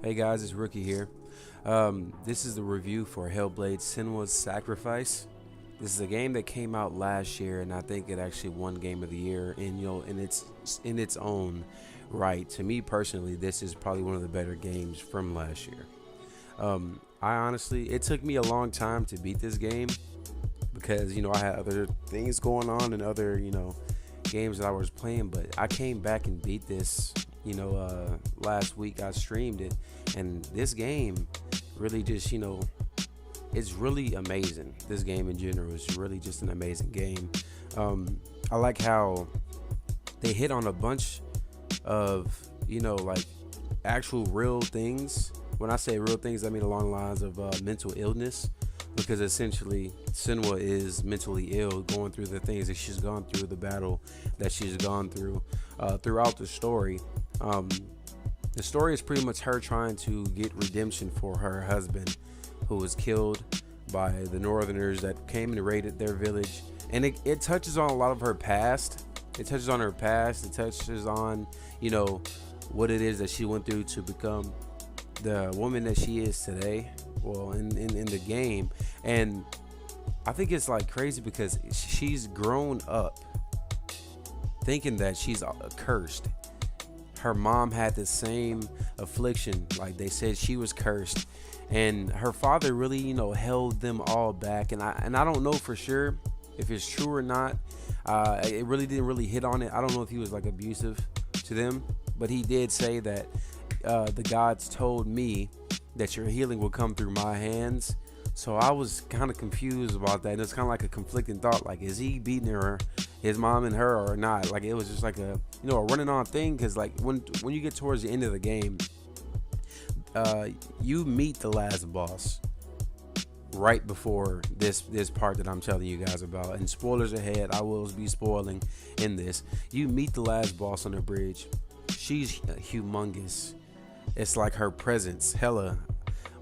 Hey guys, it's Rookie here. This is the review for Hellblade Senua's Sacrifice. This is a game that came out last year, and I think it actually won Game of the Year. And in its own right, to me personally, this is probably one of the better games from last year. It took me a long time to beat this game because I had other things going on and other games that I was playing, but I came back and beat this. Last week I streamed it, and this game really just, it's really amazing. This game in general is really just an amazing game. I like how they hit on a bunch of, like actual real things. When I say real things, I mean along the lines of mental illness, because essentially Senua is mentally ill, going through the things that she's gone through, the battle that she's gone through throughout the story. The story is pretty much her trying to get redemption for her husband, who was killed by the Northerners that came and raided their village. And it touches on a lot of her past. It touches on her past. It touches on, what it is that she went through to become the woman that she is today. Well, in the game. And I think it's like crazy because she's grown up thinking that she's cursed. Her mom had the same affliction, like they said she was cursed, and her father really held them all back. And I don't know for sure if it's true or not. It really didn't really hit on it. I don't know if he was like abusive to them, but he did say that the gods told me that your healing will come through my hands. So I was kind of confused about that, and it's kind of like a conflicting thought, like, is he beating her, his mom and her, or not? Like, it was just like a a running on thing, because like when you get towards the end of the game, you meet the last boss right before this part that I'm telling you guys about. And spoilers ahead, I will be spoiling in this. You meet the last boss on the bridge. She's humongous. It's like her presence, Hela,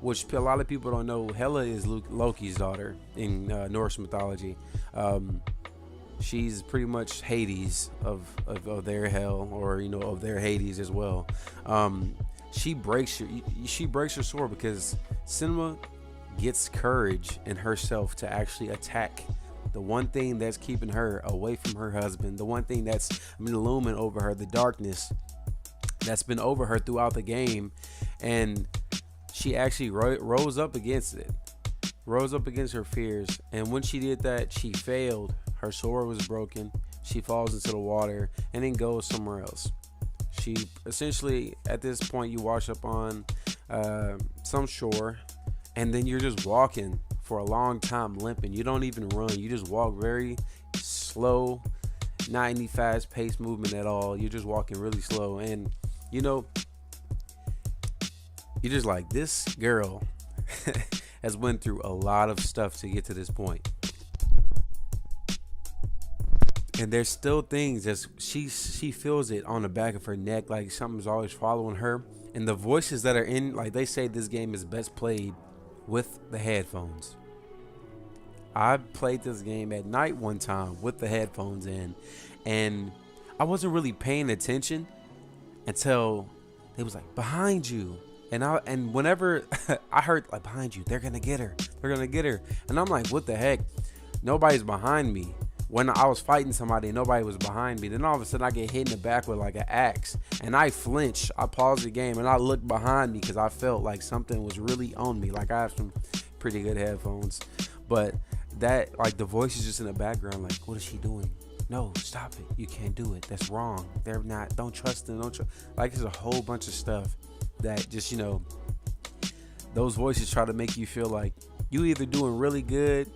which a lot of people don't know. Hela is Loki's daughter in Norse mythology. She's pretty much Hades of their hell, or of their Hades as well. She breaks her sword because Senua gets courage in herself to actually attack the one thing that's keeping her away from her husband, the one thing that's been looming over her, the darkness that's been over her throughout the game. And she actually rose up against it, rose up against her fears. And when she did that, she failed. Her sword was broken. She falls into the water and then goes somewhere else. She essentially, at this point, you wash up on some shore, and then you're just walking for a long time, limping. You don't even run. You just walk very slow, not any fast-paced movement at all. You're just walking really slow. And you're just like, this girl has went through a lot of stuff to get to this point. And there's still things that she feels it on the back of her neck, like something's always following her. And the voices that are in, like, they say this game is best played with the headphones. I played this game at night one time with the headphones in, and I wasn't really paying attention until they was like, behind you. And whenever I heard, like, behind you, they're gonna get her, and I'm like, what the heck? Nobody's behind me. When I was fighting somebody and nobody was behind me, then all of a sudden I get hit in the back with like an axe, and I flinch. I paused the game and I looked behind me because I felt like something was really on me. Like, I have some pretty good headphones, but that, like, the voice is just in the background, like, what is she doing? No, stop it. You can't do it. That's wrong. They're not. Don't trust them. Like, there's a whole bunch of stuff that just, those voices try to make you feel like you either doing really good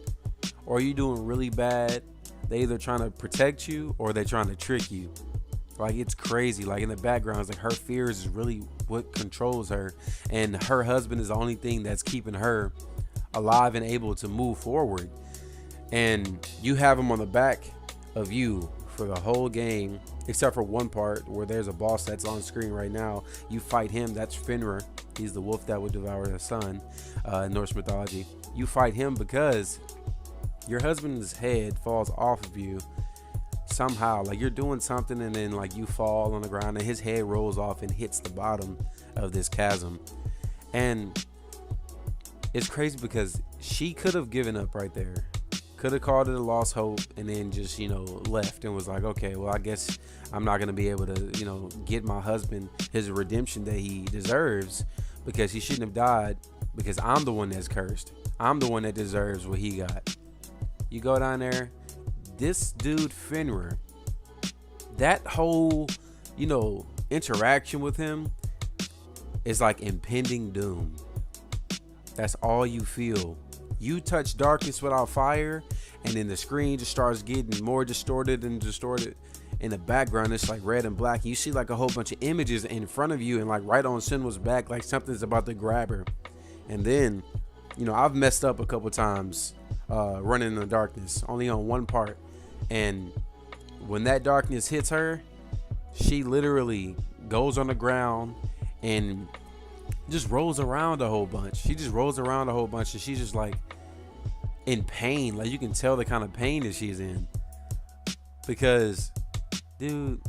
or you doing really bad. They either trying to protect you or they're trying to trick you. Like, it's crazy. Like, in the background, it's like her fears is really what controls her, and her husband is the only thing that's keeping her alive and able to move forward. And you have him on the back of you for the whole game, except for one part where there's a boss that's on screen right now. You fight him. That's Fenrir. He's the wolf that would devour the sun in Norse mythology. You fight him because your husband's head falls off of you somehow. Like, you're doing something and then, like, you fall on the ground and his head rolls off and hits the bottom of this chasm. And it's crazy because she could have given up right there. Could have called it a lost hope and then just, left and was like, okay, well, I guess I'm not going to be able to, get my husband his redemption that he deserves because he shouldn't have died because I'm the one that's cursed. I'm the one that deserves what he got. You go down there, this dude, Fenrir, that whole, interaction with him is like impending doom. That's all you feel. You touch darkness without fire, and then the screen just starts getting more distorted and distorted. In the background, it's like red and black. You see like a whole bunch of images in front of you, and like right on Senua's back, like something's about to grab her. And then, I've messed up a couple times running in the darkness, only on one part. And when that darkness hits her, she literally goes on the ground and just rolls around a whole bunch. She just rolls around a whole bunch, and she's just like in pain. Like you can tell the kind of pain that she's in because, dude,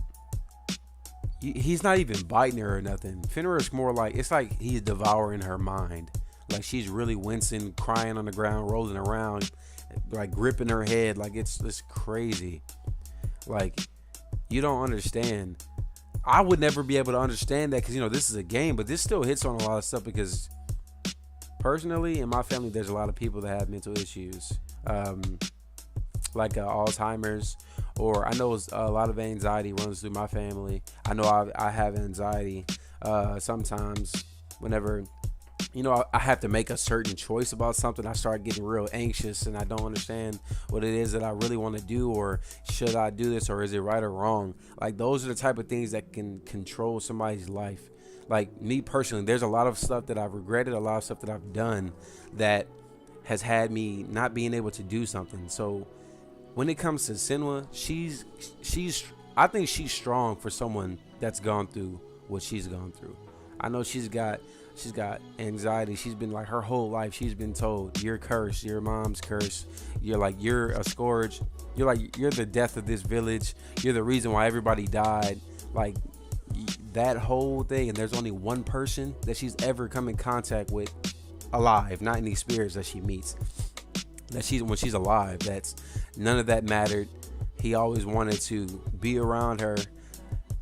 he's not even biting her or nothing. Fenrir is more like, it's like he's devouring her mind. Like she's really wincing, crying on the ground, rolling around, like gripping her head. Like it's crazy. Like you don't understand. I would never be able to understand that because, this is a game, but this still hits on a lot of stuff because personally in my family, there's a lot of people that have mental issues, like Alzheimer's, or I know a lot of anxiety runs through my family. I know I have anxiety sometimes whenever, I have to make a certain choice about something. I start getting real anxious and I don't understand what it is that I really want to do, or should I do this, or is it right or wrong? Like those are the type of things that can control somebody's life. Like me personally, there's a lot of stuff that I've regretted, a lot of stuff that I've done that has had me not being able to do something. So when it comes to Senua, I think she's strong for someone that's gone through what she's gone through. I know she's got anxiety. She's been like her whole life. She's been told you're cursed. Your mom's cursed. You're a scourge. You're the death of this village. You're the reason why everybody died. Like that whole thing. And there's only one person that she's ever come in contact with alive, not any spirits that she meets. When she's alive, that's none of that mattered. He always wanted to be around her.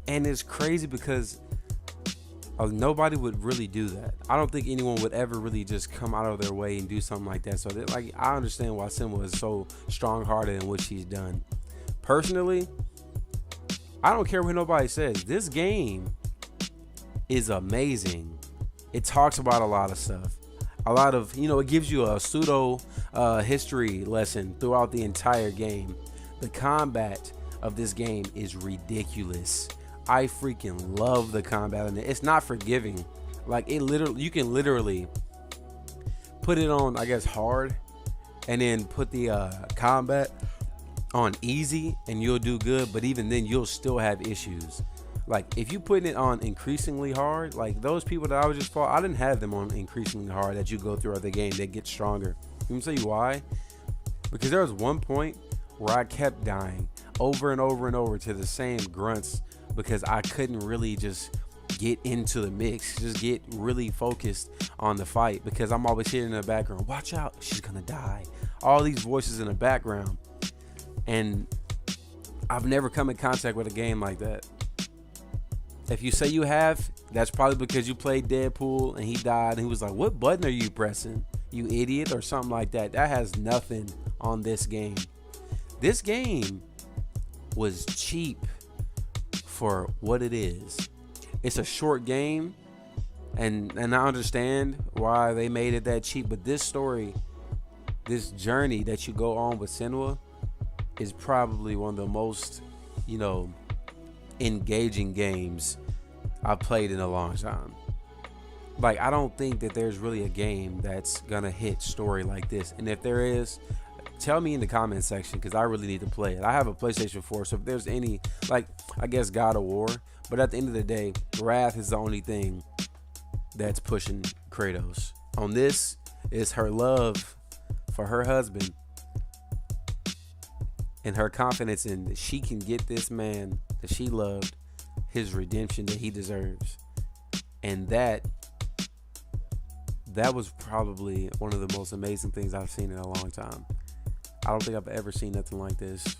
And it's crazy because nobody would really do that. I don't think anyone would ever really just come out of their way and do something like that. So I understand why Senua is so strong-hearted in what she's done. Personally, I don't care what nobody says. This game is amazing. It talks about a lot of stuff. A lot of, it gives you a pseudo history lesson throughout the entire game. The combat of this game is ridiculous. I freaking love the combat in it. It's not forgiving. Like you can literally put it on, I guess, hard, and then put the combat on easy, and you'll do good. But even then, you'll still have issues. Like if you put it on increasingly hard, like those people that I was just fought, I didn't have them on increasingly hard that you go throughout the game. They get stronger. Let me tell you why. Because there was one point where I kept dying over and over and over to the same grunts. Because I couldn't really just get into the mix, just get really focused on the fight. Because I'm always hearing in the background, watch out, she's gonna die. All these voices in the background. And I've never come in contact with a game like that. If you say you have, that's probably because you played Deadpool and he died and he was like, what button are you pressing, you idiot, or something like that. That has nothing on this game. This game was cheap for what it is. It's a short game, and I understand why they made it that cheap, but this story, this journey that you go on with Senua is probably one of the most, engaging games I've played in a long time. Like, I don't think that there's really a game that's gonna hit story like this, and if there is, tell me in the comment section, because I really need to play it. I have a PlayStation 4, so if there's any, like, I guess God of War, but at the end of the day, Wrath is the only thing that's pushing Kratos. On this is her love for her husband and her confidence in that she can get this man that she loved his redemption that he deserves. And that that was probably one of the most amazing things I've seen in a long time. I don't think I've ever seen nothing like this.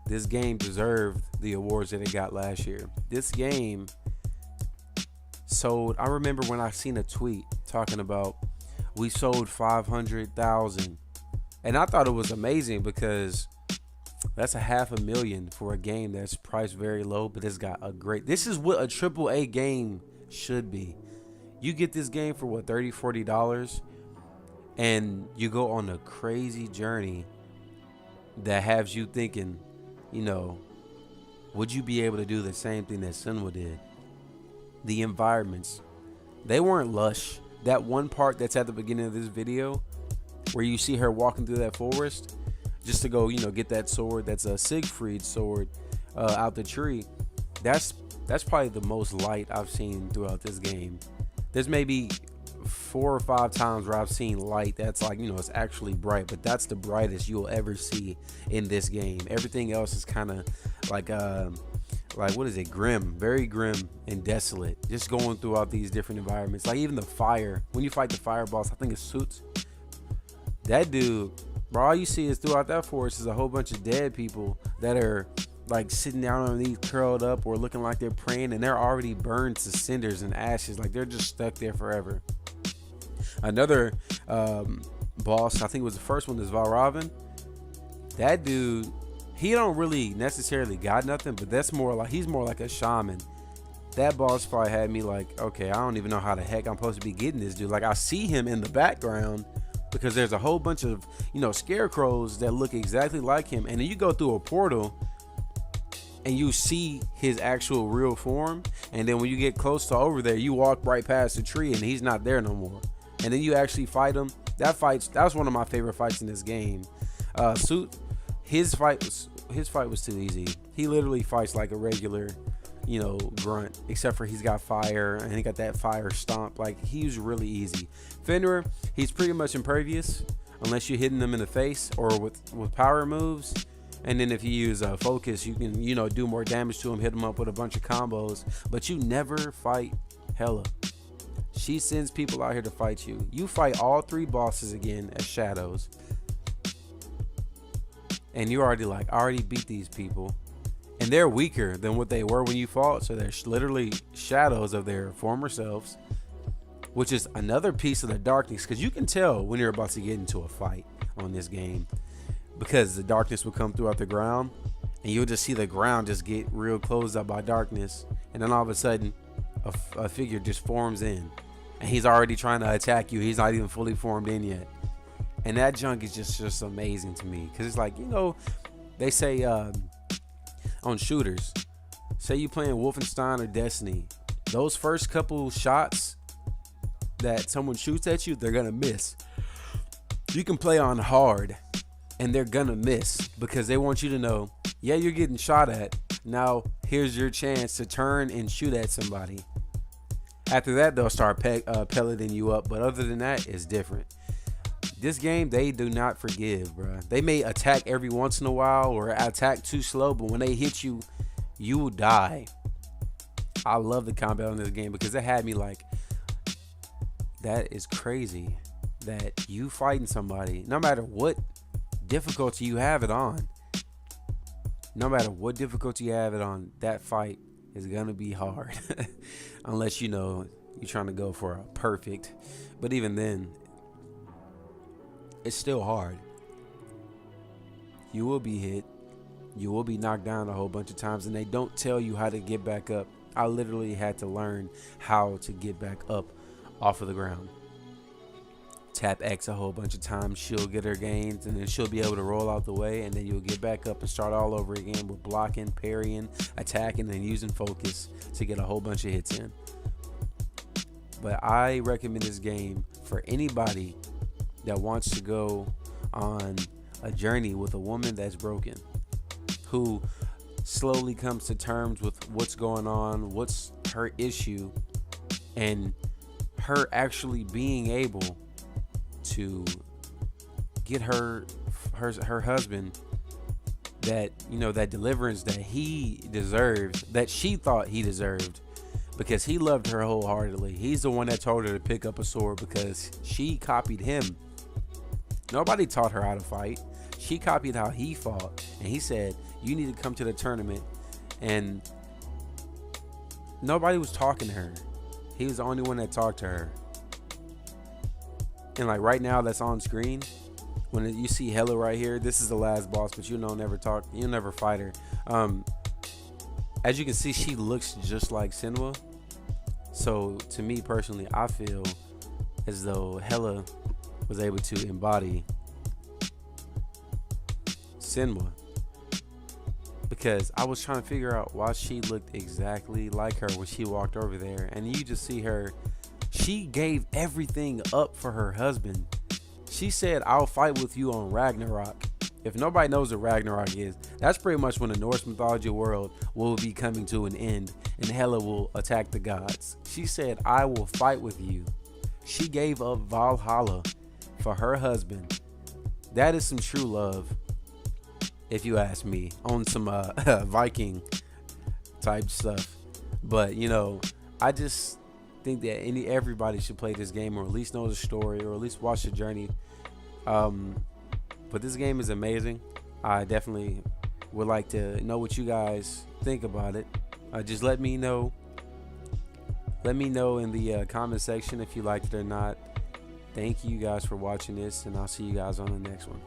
This game deserved the awards that it got last year. This game sold. I remember when I seen a tweet talking about we sold 500,000, and I thought it was amazing because that's $500,000 for a game that's priced very low, but it's got a great. This is what a AAA game should be. You get this game for what, $30, $40, and you go on a crazy journey that has you thinking, you know, would you be able to do the same thing that Senua did? The environments, they weren't lush. That one part that's at the beginning of this video where you see her walking through that forest just to go, you know, get that sword that's a Siegfried sword out the tree. That's probably the most light I've seen throughout this game. There's maybe 4 or 5 times where I've seen light that's like, you know, it's actually bright, but that's the brightest you'll ever see in this game. Everything else is kind of like what is it, grim, very grim and desolate, just going throughout these different environments. Like even the fire, when you fight the fire boss, I think it's Suits, that dude, bro, all you see is throughout that forest is a whole bunch of dead people that are like sitting down on these curled up or looking like they're praying, and they're already burned to cinders and ashes. Like they're just stuck there forever. Another boss, I think it was the first one, is Valravn. That dude, he don't really necessarily got nothing, but that's more like, he's more like a shaman. That boss probably had me like, okay, I don't even know how the heck I'm supposed to be getting this dude. Like I see him in the background because there's a whole bunch of, you know, scarecrows that look exactly like him, and then you go through a portal and you see his actual real form, and then when you get close to over there, you walk right past the tree and he's not there no more, and then you actually fight him. That was one of my favorite fights in this game. His fight was too easy. He literally fights like a regular, you know, grunt, except for he's got fire and he got that fire stomp. Like he's really easy. Fenrir, he's pretty much impervious unless you're hitting him in the face or with power moves. And then if you use focus, you can, you know, do more damage to him, hit him up with a bunch of combos. But you never fight Hella. She sends people out here to fight you. You fight all 3 bosses again as shadows, and you're already like, I already beat these people, and they're weaker than what they were when you fought. So they're literally shadows of their former selves, which is another piece of the darkness, because you can tell when you're about to get into a fight on this game, because the darkness will come throughout the ground, and you'll just see the ground just get real closed up by darkness, and then all of a sudden a figure just forms in, and he's already trying to attack you. He's not even fully formed in yet. And that junk is just amazing to me, because it's like, you know, they say on shooters, say you playing Wolfenstein or Destiny, those first couple shots that someone shoots at you, they're gonna miss. You can play on hard and they're gonna miss, because they want you to know, yeah, you're getting shot at, now here's your chance to turn and shoot at somebody. After that, they'll start pelleting you up, but other than that, it's different. This game, they do not forgive, bro. They may attack every once in a while or attack too slow, but when they hit you, you will die. I love the combat in this game because it had me like, that is crazy that you fighting somebody, no matter what difficulty you have it on, that fight is gonna be hard. Unless, you know, you're trying to go for a perfect, but even then, it's still hard. You will be hit, you will be knocked down a whole bunch of times, and they don't tell you how to get back up. I literally had to learn how to get back up off of the ground. Tap X a whole bunch of times, she'll get her gains, and then she'll be able to roll out the way, and then you'll get back up and start all over again with blocking, parrying, attacking, and using focus to get a whole bunch of hits in. But I recommend this game for anybody that wants to go on a journey with a woman that's broken, who slowly comes to terms with what's going on, what's her issue, and her actually being able to get her husband that, you know, that deliverance that he deserves, that she thought he deserved, because he loved her wholeheartedly. He's the one that told her to pick up a sword because she copied him. Nobody taught her how to fight. She copied how he fought, and he said, "You need to come to the tournament." And nobody was talking to her. He was the only one that talked to her. And like right now, that's on screen. When you see Hella right here, this is the last boss, but you'll never fight her. As you can see, she looks just like Senua. So to me personally, I feel as though Hella was able to embody Senua, because I was trying to figure out why she looked exactly like her when she walked over there, and you just see her. She gave everything up for her husband. She said, "I'll fight with you on Ragnarok." If nobody knows what Ragnarok is, that's pretty much when the Norse mythology world will be coming to an end and Hela will attack the gods. She said, "I will fight with you." She gave up Valhalla for her husband. That is some true love, if you ask me, on some Viking type stuff. But I just think that everybody should play this game, or at least know the story, or at least watch the journey. But this game is amazing. I definitely would like to know what you guys think about it. Just let me know. Let me know in the comment section if you liked it or not. Thank you guys for watching this, and I'll see you guys on the next one.